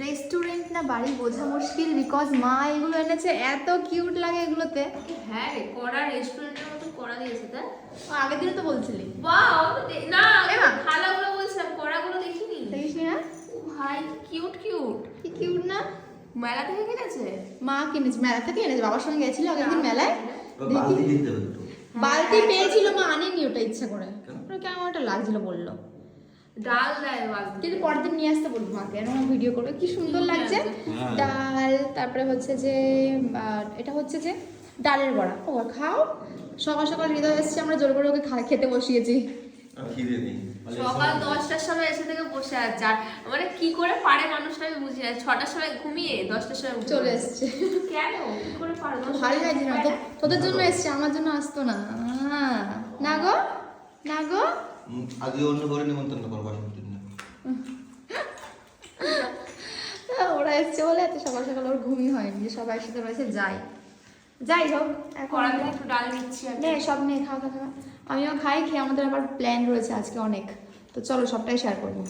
Restaurant না বাড়ি বোঝা মুশকিল, বিকজ মা এগুলো এনেছে, এত কিউট লাগে এগুলোতে। হ্যাঁ রে, কড়া রেস্টুরেন্টের মতো কড়া দিয়েছে তাই। আগের দিনে তো বলছিলি। বাহ, না এমা থালাগুলো বলছিলাম, কড়াগুলো দেখিনি। দেখিসনি না? ও ভাই কিউট কিউট, কি কিউট না? মেলা থেকে কিনেছে? মা কিনেছে, মেলা থেকে এনেছে, বাবার সঙ্গে গেছিল আগের দিন মেলায়। বালতি দিতে হবে তো। বালতি পেয়েছিল, মা আনেনি ওটা ইচ্ছা করে, ওটা কেমন একটা লাগছিল বললো। ডাল দেয় বালতি, কিন্তু পরের দিন নিয়ে আসতে বলবো মাকে, আর আমার ভিডিও করবে, কি সুন্দর লাগছে। হ্যাঁ। ডাল, তারপরে হচ্ছে যে এটা হচ্ছে যে ডালের বড়া। ও খাও, সকাল সকাল হৃদয় এসেছে, আমরা জোর করে ওকে খেতে বসিয়েছি। আর খিদে নেই। সকাল 10টার সময় এসে থেকে বসে আছে। আর মানে কি করে পারে মানুষটা আমি বুঝি না, 6টার সময় ঘুমিয়ে 10টার সময় উঠে চলে পড়ে। এসছে। কেন কি করে পারে? ভালো লাগছে না তো, তোদের জন্য এসছে, আমার জন্য আসতো না। না গো, না গো। আগে অন্য ঘরে নিমন্ত্রণ করবো আসুন না। ওরা এসছে বলে এত সকাল সকাল ওর ঘুমই হয়নি, যে সবাই সাথে রয়েছে যাই। যাই হোক, এখন কড়াতে একটু ডাল নিচ্ছি আর নে সব নিয়ে খাওয়া খাওয়া। আমিও খাই, খেয়ে আমাদের আবার প্ল্যান রয়েছে আজকে অনেক, তো চলো সবটাই শেয়ার করবো।